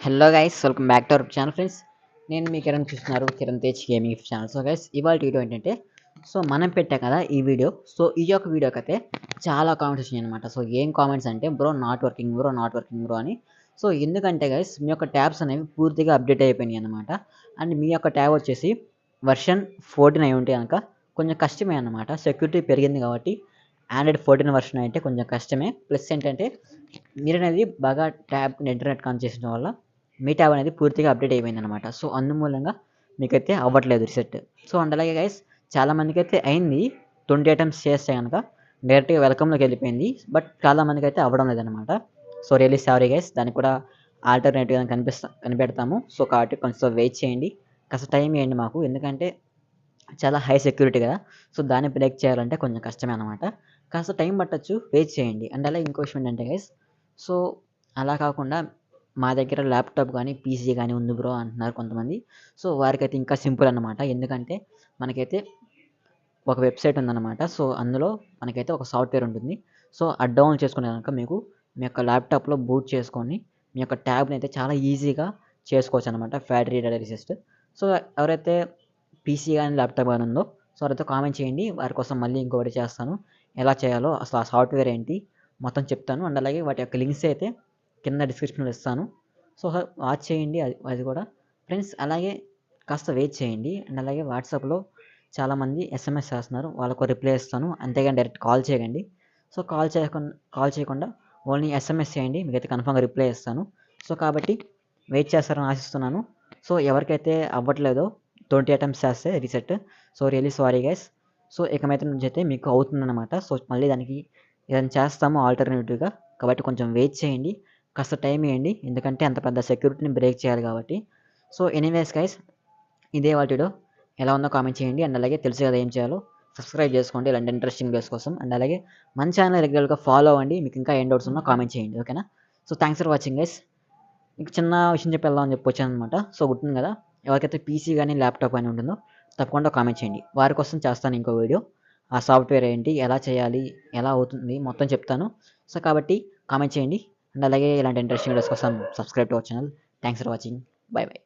Hello guys, welcome back to our channel friends. నేను మీ కిరణ్ చూస్తున్నారు, Kiran Tej gaming channel. So guys, ఇవాళ video ఏంటంటే, మనం పెట్టా కదా ఈ వీడియో. సో ఈ యొక్క వీడియోకి అయితే చాలా కామెంట్స్ వచ్చినాయి అనమాట. సో ఏం కామెంట్స్ అంటే, బ్రో నాట్ వర్కింగ్ బ్రో అని. సో ఎందుకంటే గైస్, మీ యొక్క ట్యాబ్స్ అనేవి పూర్తిగా అప్డేట్ అయిపోయినాయి అనమాట. అండ్ మీ యొక్క ట్యాబ్ వచ్చేసి వర్షన్ 14 అయి ఉంటే కనుక కొంచెం కష్టమే అనమాట. సెక్యూరిటీ పెరిగింది కాబట్టి ఆండ్రాయిడ్ 14 వర్షన్ అయితే కొంచెం కష్టమే. ప్లస్ ఏంటంటే, మీరు అనేది బాగా ట్యాబ్ ఇంటర్నెట్ కనెక్ట్ చేసిన వల్ల మీ ట్యాబ్ అనేది పూర్తిగా అప్డేట్ అయిపోయింది అనమాట. సో అందుమూలంగా మీకైతే అవ్వట్లేదు రీసెట్. సో అండ్ అలాగే గైస్, చాలామందికి అయితే అయింది. 20 ఐటమ్స్ చేస్తే కనుక డైరెక్ట్గా వెల్కమ్లోకి వెళ్ళిపోయింది. బట్ చాలామందికి అయితే అవ్వడం లేదనమాట. సో రియలీ సారీ గైస్, దానికి కూడా ఆల్టర్నేటివ్గా కనిపెడతాము. సో కాబట్టి కొంచెం వెయిట్ చేయండి, కాస్త టైం ఇవ్వండి మాకు. ఎందుకంటే చాలా హై సెక్యూరిటీ కదా. సో దాన్ని బ్రేక్ చేయాలంటే కొంచెం కష్టమే అనమాట. కాస్త టైం పట్టొచ్చు, వెయిట్ చేయండి. అండ్ అలాగే ఇంకో విషయం ఏంటంటే గైస్, సో అలా కాకుండా మా దగ్గర ల్యాప్టాప్ కానీ పీసీ కానీ ఉంది బ్రో అంటున్నారు కొంతమంది. సో వారికైతే ఇంకా సింపుల్ అనమాట. ఎందుకంటే మనకైతే ఒక వెబ్సైట్ ఉందన్నమాట. సో అందులో మనకైతే ఒక సాఫ్ట్వేర్ ఉంటుంది. సో అది డౌన్లోడ్ చేసుకునే కనుక మీకు మీ యొక్క ల్యాప్టాప్లో బూట్ చేసుకొని మీ యొక్క ట్యాబ్ని అయితే చాలా ఈజీగా చేసుకోవచ్చు అనమాట. Factory data resist. సో ఎవరైతే పీసీ కానీ ల్యాప్టాప్ కానీ ఉందో, సో వారితో కామెంట్ చేయండి. వారి కోసం మళ్ళీ ఇంకొకటి చేస్తాను. ఎలా చేయాలో అసలు ఆ సాఫ్ట్వేర్ ఏంటి మొత్తం చెప్తాను. అండ్ అలాగే వాటి యొక్క లింక్స్ అయితే కింద డిస్క్రిప్షన్లో ఇస్తాను. సో వాచ్ చేయండి అది కూడా ఫ్రెండ్స్. అలాగే కాస్త వెయిట్ చేయండి. అండ్ అలాగే వాట్సాప్లో చాలామంది ఎస్ఎంఎస్ చేస్తున్నారు, వాళ్ళకు రిప్లై ఇస్తాను. అంతేగాని డైరెక్ట్ కాల్ చేయకండి. సో కాల్ చేయకుండా ఓన్లీ ఎస్ఎంఎస్ చేయండి, మీకైతే కన్ఫామ్గా రిప్లై ఇస్తాను. సో కాబట్టి వెయిట్ చేస్తారని ఆశిస్తున్నాను. సో ఎవరికైతే అవ్వట్లేదో 20 ఐటమ్స్ చేస్తే reset. So really sorry guys. So ఇక మీద నుంచి అయితే మీకు అవుతుందన్నమాట. సో మళ్ళీ దానికి ఏదైనా చేస్తాము ఆల్టర్నేటివ్గా. కాబట్టి కొంచెం వెయిట్ చేయండి, కాస్త టైం ఇవ్వండి. ఎందుకంటే అంత పెద్ద సెక్యూరిటీని బ్రేక్ చేయాలి కాబట్టి. సో ఎనీవేస్ గైస్, ఇదే వాటి వీడియో. ఎలా ఉందో కామెంట్ చేయండి. అండ్ అలాగే తెలుసు కదా ఏం చేయాలో. సబ్స్క్రైబ్ చేసుకోండి ఇలాంటి ఇంట్రెస్టింగ్ వీడియోస్ కోసం. అండ్ అలాగే మన ఛానల్ రెగ్యులర్గా ఫాలో అవ్వండి. మీకు ఇంకా ఏం డౌట్స్ ఉన్నా కామెంట్ చేయండి, ఓకేనా? So thanks for watching guys. మీకు చిన్న విషయం చెప్పి వెళ్దాం అని చెప్పి వచ్చాను అనమాట. సో గుర్తుంది కదా, ఎవరికైతే పీసీ కానీ ల్యాప్టాప్ కానీ ఉంటుందో తప్పకుండా కామెంట్ చేయండి. వారి కోసం చేస్తాను ఇంకో వీడియో. ఆ సాఫ్ట్వేర్ ఏంటి, ఎలా చేయాలి, ఎలా అవుతుంది మొత్తం చెప్తాను. సో కాబట్టి కామెంట్ చేయండి. అండ్ అలాగే ఇలాంటి ఇంట్రెస్టింగ్ వీడియోస్ కోసం subscribe to our channel. Thanks for watching. By by.